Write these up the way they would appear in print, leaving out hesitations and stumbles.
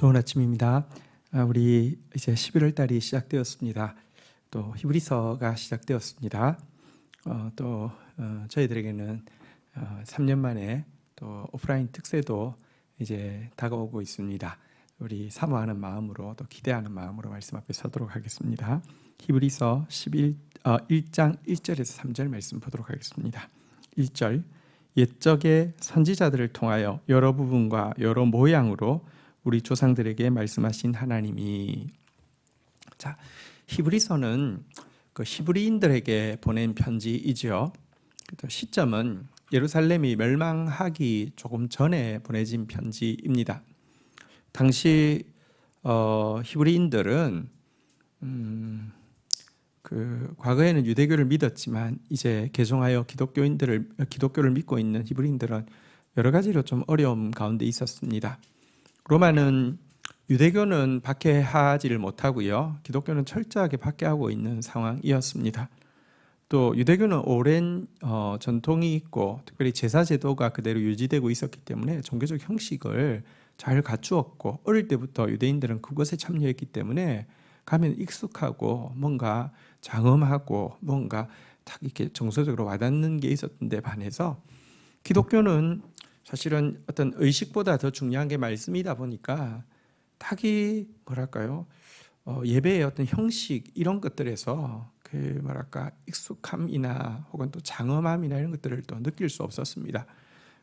좋은 아침입니다. 우리 이제 11월 달이 시작되었습니다. 또 히브리서가 시작되었습니다. 저희들에게는 3년 만에 또 오프라인 특세도 이제 다가오고 있습니다. 우리 사모하는 마음으로 또 기대하는 마음으로 말씀 앞에 서도록 하겠습니다. 히브리서 1장 1절에서 3절 말씀 보도록 하겠습니다. 1절 옛적의 선지자들을 통하여 여러 부분과 여러 모양으로 우리 조상들에게 말씀하신 하나님이. 자, 히브리서는 그 히브리인들에게 보낸 편지이지요. 시점은 예루살렘이 멸망하기 조금 전에 보내진 편지입니다. 당시 히브리인들은 과거에는 유대교를 믿었지만 이제 개종하여 기독교를 믿고 있는 히브리인들은 여러 가지로 좀 어려움 가운데 있었습니다. 로마는 유대교는 박해하지를 못하고요, 기독교는 철저하게 박해하고 있는 상황이었습니다. 또 유대교는 오랜 전통이 있고 특별히 제사 제도가 그대로 유지되고 있었기 때문에 종교적 형식을 잘 갖추었고, 어릴 때부터 유대인들은 그것에 참여했기 때문에 가면 익숙하고 뭔가 장엄하고 뭔가 딱 이렇게 정서적으로 와닿는 게 있었는데 반해서 기독교는 사실은 어떤 의식보다 더 중요한 게 말씀이다 보니까 딱히 예배의 어떤 형식 이런 것들에서 익숙함이나 혹은 또 장엄함이나 이런 것들을 또 느낄 수 없었습니다.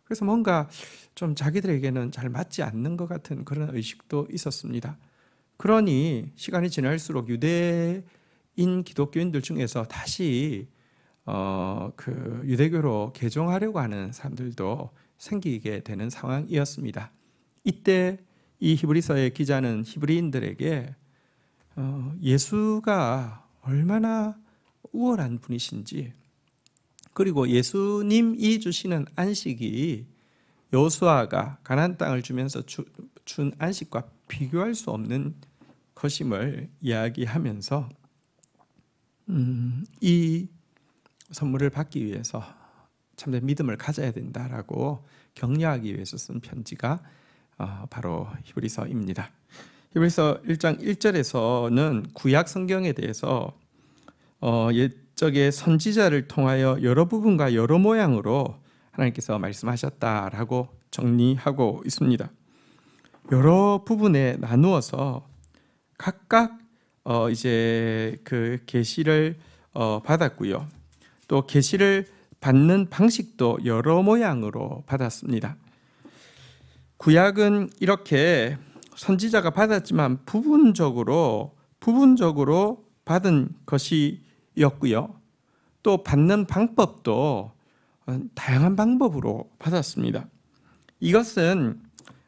그래서 뭔가 좀 자기들에게는 잘 맞지 않는 것 같은 그런 의식도 있었습니다. 그러니 시간이 지날수록 유대인 기독교인들 중에서 다시 유대교로 개종하려고 하는 사람들도 생기게 되는 상황이었습니다. 이때 이 히브리서의 기자는 히브리인들에게 예수가 얼마나 우월한 분이신지, 그리고 예수님이 주시는 안식이 여호수아가 가나안 땅을 주면서 준 안식과 비교할 수 없는 것임을 이야기하면서 이 선물을 받기 위해서 참된 믿음을 가져야 된다라고 격려하기 위해서 쓴 편지가 바로 히브리서입니다. 히브리서 1장 1절에서는 구약 성경에 대해서 옛적의 선지자를 통하여 여러 부분과 여러 모양으로 하나님께서 말씀하셨다라고 정리하고 있습니다. 여러 부분에 나누어서 각각 이제 그 계시를 받았고요. 또 계시를 받는 방식도 여러 모양으로 받았습니다. 구약은 이렇게 선지자가 받았지만 부분적으로 받은 것이었고요. 또 받는 방법도 다양한 방법으로 받았습니다. 이것은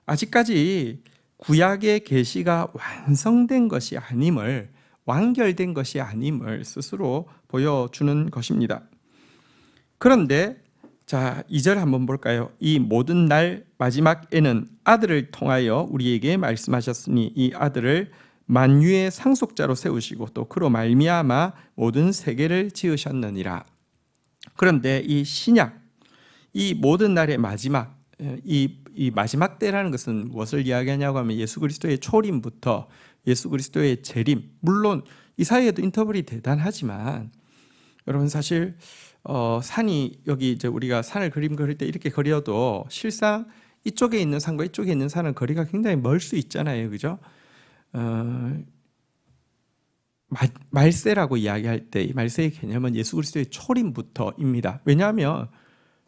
아직까지 구약의 계시가 완성된 것이 아님을, 완결된 것이 아님을 스스로 보여주는 것입니다. 그런데 자, 2절 한번 볼까요? 이 모든 날 마지막에는 아들을 통하여 우리에게 말씀하셨으니 이 아들을 만유의 상속자로 세우시고 또 그로 말미암아 모든 세계를 지으셨느니라. 그런데 이 신약, 이 모든 날의 마지막, 이 마지막 때라는 것은 무엇을 이야기하냐고 하면 예수 그리스도의 초림부터 예수 그리스도의 재림, 물론 이 사이에도 인터벌이 대단하지만 여러분 사실 산이, 여기 이제 우리가 산을 그릴 때 이렇게 그려도 실상 이쪽에 있는 산과 이쪽에 있는 산은 거리가 굉장히 멀 수 있잖아요, 그죠? 말세라고 이야기할 때 이 말세의 개념은 예수 그리스도의 초림부터입니다. 왜냐하면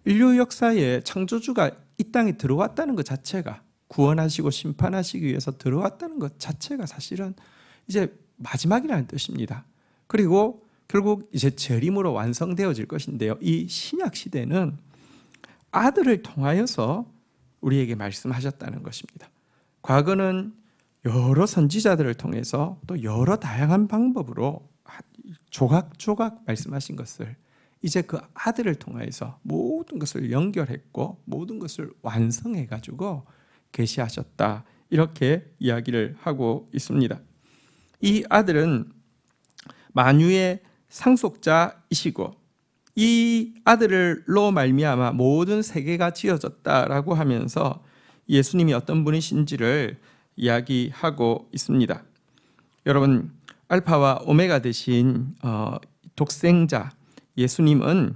인류 역사에 창조주가 이 땅에 들어왔다는 것 자체가, 구원하시고 심판하시기 위해서 들어왔다는 것 자체가 사실은 이제 마지막이라는 뜻입니다. 그리고 결국 이제 재림으로 완성되어질 것인데요, 이 신약 시대는 아들을 통하여서 우리에게 말씀하셨다는 것입니다. 과거는 여러 선지자들을 통해서 또 여러 다양한 방법으로 조각조각 말씀하신 것을 이제 그 아들을 통해서 모든 것을 연결했고 모든 것을 완성해 가지고 계시하셨다, 이렇게 이야기를 하고 있습니다. 이 아들은 만유의 상속자이시고 이 아들로 말미암아 모든 세계가 지어졌다라고 하면서 예수님이 어떤 분이신지를 이야기하고 있습니다. 여러분, 알파와 오메가 되신 독생자 예수님은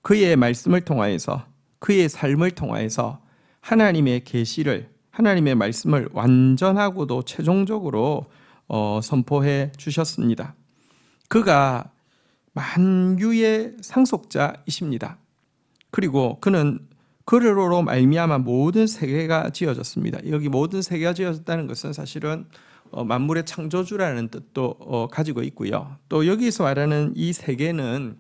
그의 말씀을 통하여서, 그의 삶을 통하여서 하나님의 계시를, 하나님의 말씀을 완전하고도 최종적으로 선포해 주셨습니다. 그가 만유의 상속자이십니다. 그리고 그는 그로 말미암아 모든 세계가 지어졌습니다. 여기 모든 세계가 지어졌다는 것은 사실은 만물의 창조주라는 뜻도 가지고 있고요. 또 여기서 말하는 이 세계는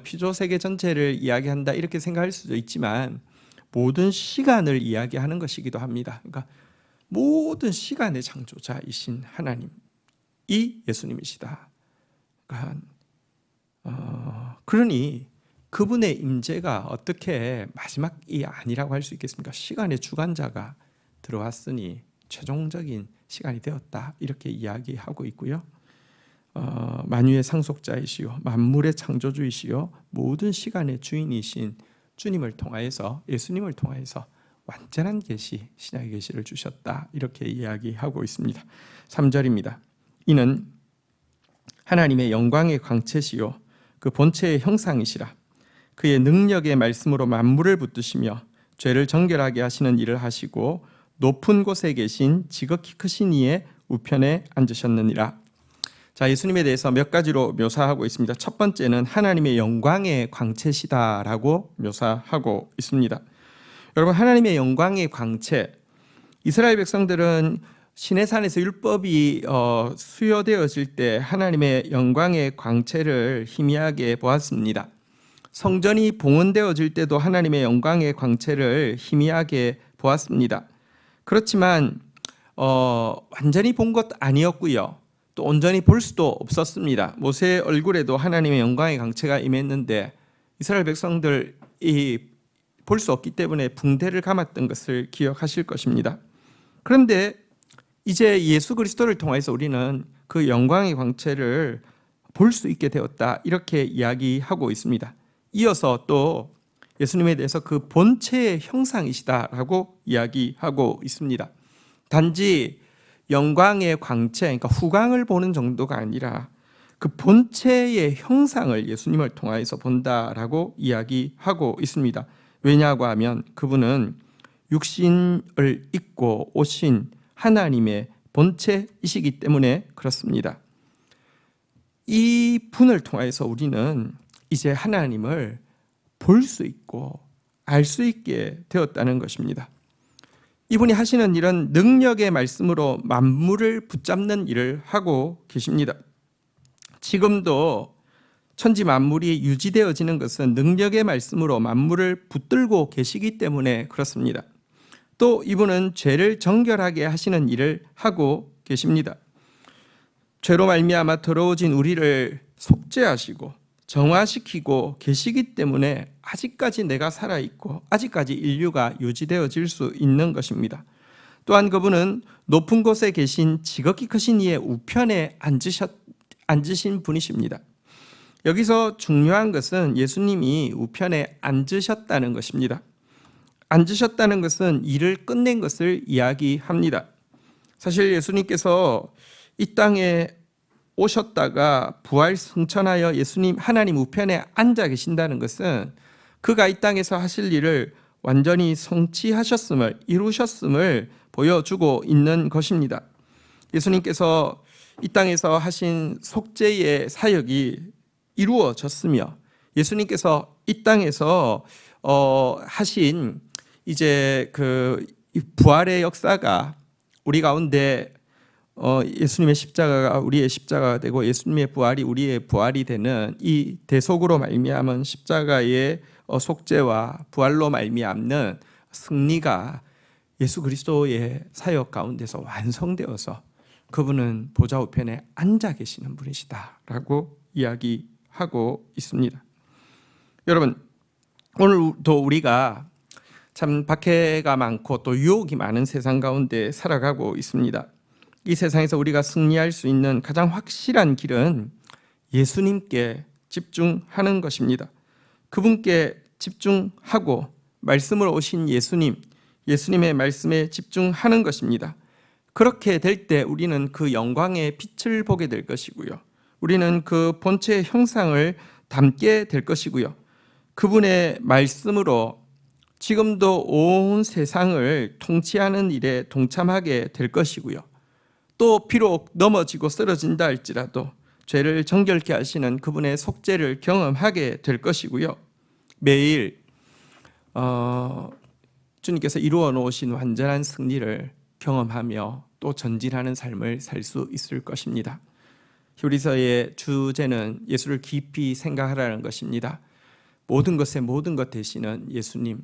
피조 세계 전체를 이야기한다 이렇게 생각할 수도 있지만 모든 시간을 이야기하는 것이기도 합니다. 그러니까 모든 시간의 창조자이신 하나님이 예수님이시다. 그러니까 그러니 그분의 임재가 어떻게 마지막이 아니라고 할 수 있겠습니까? 시간의 주관자가 들어왔으니 최종적인 시간이 되었다 이렇게 이야기하고 있고요. 만유의 상속자이시요 만물의 창조주이시요 모든 시간의 주인이신 주님을 통하여서, 예수님을 통하여서 완전한 계시, 신약의 계시를 주셨다 이렇게 이야기하고 있습니다. 3절입니다. 이는 하나님의 영광의 광채시요 그 본체의 형상이시라. 그의 능력의 말씀으로 만물을 붙드시며 죄를 정결하게 하시는 일을 하시고 높은 곳에 계신 지극히 크신 이의 우편에 앉으셨느니라. 자, 예수님에 대해서 몇 가지로 묘사하고 있습니다. 첫 번째는 하나님의 영광의 광채시다라고 묘사하고 있습니다. 여러분, 하나님의 영광의 광채, 이스라엘 백성들은 시내산에서 율법이 수여되어질 때 하나님의 영광의 광채를 희미하게 보았습니다. 성전이 봉헌되어질 때도 하나님의 영광의 광채를 희미하게 보았습니다. 그렇지만 완전히 본 것 아니었고요. 또 온전히 볼 수도 없었습니다. 모세의 얼굴에도 하나님의 영광의 광채가 임했는데 이스라엘 백성들이 볼 수 없기 때문에 붕대를 감았던 것을 기억하실 것입니다. 그런데 이제 예수 그리스도를 통해서 우리는 그 영광의 광채를 볼 수 있게 되었다 이렇게 이야기하고 있습니다. 이어서 또 예수님에 대해서 그 본체의 형상이시다라고 이야기하고 있습니다. 단지 영광의 광채, 그러니까 후광을 보는 정도가 아니라 그 본체의 형상을 예수님을 통하여서 본다라고 이야기하고 있습니다. 왜냐고 하면 그분은 육신을 입고 오신 하나님의 본체이시기 때문에 그렇습니다. 이 분을 통해서 우리는 이제 하나님을 볼 수 있고 알 수 있게 되었다는 것입니다. 이분이 하시는 일은 능력의 말씀으로 만물을 붙잡는 일을 하고 계십니다. 지금도 천지 만물이 유지되어지는 것은 능력의 말씀으로 만물을 붙들고 계시기 때문에 그렇습니다. 또 이분은 죄를 정결하게 하시는 일을 하고 계십니다. 죄로 말미암아 더러워진 우리를 속죄하시고 정화시키고 계시기 때문에 아직까지 내가 살아있고 아직까지 인류가 유지되어질 수 있는 것입니다. 또한 그분은 높은 곳에 계신 지극히 크신 이의 우편에 앉으신 분이십니다. 여기서 중요한 것은 예수님이 우편에 앉으셨다는 것입니다. 앉으셨다는 것은 일을 끝낸 것을 이야기합니다. 사실 예수님께서 이 땅에 오셨다가 부활 승천하여 예수님 하나님 우편에 앉아 계신다는 것은 그가 이 땅에서 하실 일을 완전히 성취하셨음을, 이루셨음을 보여주고 있는 것입니다. 예수님께서 이 땅에서 하신 속죄의 사역이 이루어졌으며 예수님께서 이 땅에서 하신 이제 그 부활의 역사가 우리 가운데 예수님의 십자가가 우리의 십자가가 되고 예수님의 부활이 우리의 부활이 되는 이 대속으로 말미암은 십자가의 속죄와 부활로 말미암는 승리가 예수 그리스도의 사역 가운데서 완성되어서 그분은 보좌 우편에 앉아 계시는 분이시다라고 이야기하고 있습니다. 여러분, 오늘도 우리가 참 박해가 많고 또 유혹이 많은 세상 가운데 살아가고 있습니다. 이 세상에서 우리가 승리할 수 있는 가장 확실한 길은 예수님께 집중하는 것입니다. 그분께 집중하고 말씀으로 오신 예수님의 말씀에 집중하는 것입니다. 그렇게 될 때 우리는 그 영광의 빛을 보게 될 것이고요. 우리는 그 본체의 형상을 담게 될 것이고요. 그분의 말씀으로 지금도 온 세상을 통치하는 일에 동참하게 될 것이고요. 또 비록 넘어지고 쓰러진다 할지라도 죄를 정결케 하시는 그분의 속죄를 경험하게 될 것이고요. 매일 주님께서 이루어 놓으신 완전한 승리를 경험하며 또 전진하는 삶을 살 수 있을 것입니다. 히브리서의 주제는 예수를 깊이 생각하라는 것입니다. 모든 것에 모든 것 되시는 예수님,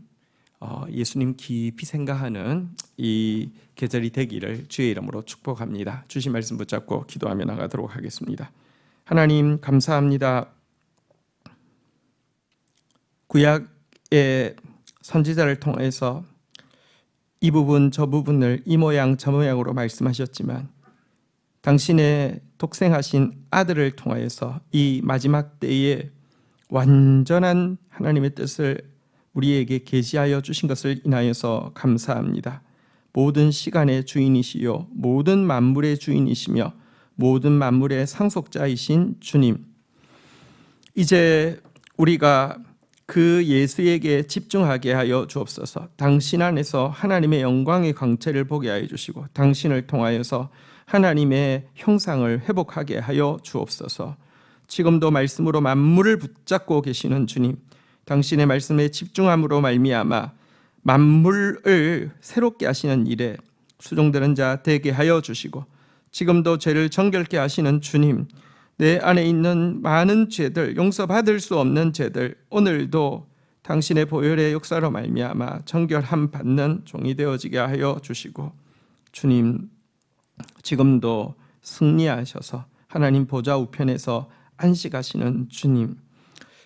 예수님 깊이 생각하는 이 계절이 되기를 주의 이름으로 축복합니다. 주신 말씀 붙잡고 기도하며 나가도록 하겠습니다. 하나님 감사합니다. 구약의 선지자를 통해서 이 부분 저 부분을 이 모양 저 모양으로 말씀하셨지만 당신의 독생하신 아들을 통하여서 이 마지막 때에 완전한 하나님의 뜻을 우리에게 계시하여 주신 것을 인하여서 감사합니다. 모든 시간의 주인이시요 모든 만물의 주인이시며 모든 만물의 상속자이신 주님, 이제 우리가 그 예수에게 집중하게 하여 주옵소서. 당신 안에서 하나님의 영광의 광채를 보게 하여 주시고 당신을 통하여서 하나님의 형상을 회복하게 하여 주옵소서. 지금도 말씀으로 만물을 붙잡고 계시는 주님, 당신의 말씀에 집중함으로 말미암아 만물을 새롭게 하시는 일에 수종되는 자 되게 하여 주시고 지금도 죄를 정결케 하시는 주님, 내 안에 있는 많은 죄들, 용서받을 수 없는 죄들 오늘도 당신의 보혈의 역사로 말미암아 정결함 받는 종이 되어지게 하여 주시고 주님, 지금도 승리하셔서 하나님 보좌 우편에서 안식하시는 주님,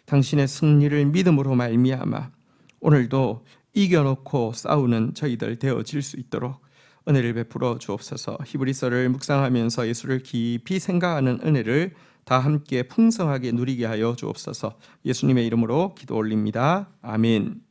당신의 승리를 믿음으로 말미암아 오늘도 이겨놓고 싸우는 저희들 되어질 수 있도록 은혜를 베풀어 주옵소서. 히브리서를 묵상하면서 예수를 깊이 생각하는 은혜를 다 함께 풍성하게 누리게 하여 주옵소서. 예수님의 이름으로 기도 올립니다. 아멘.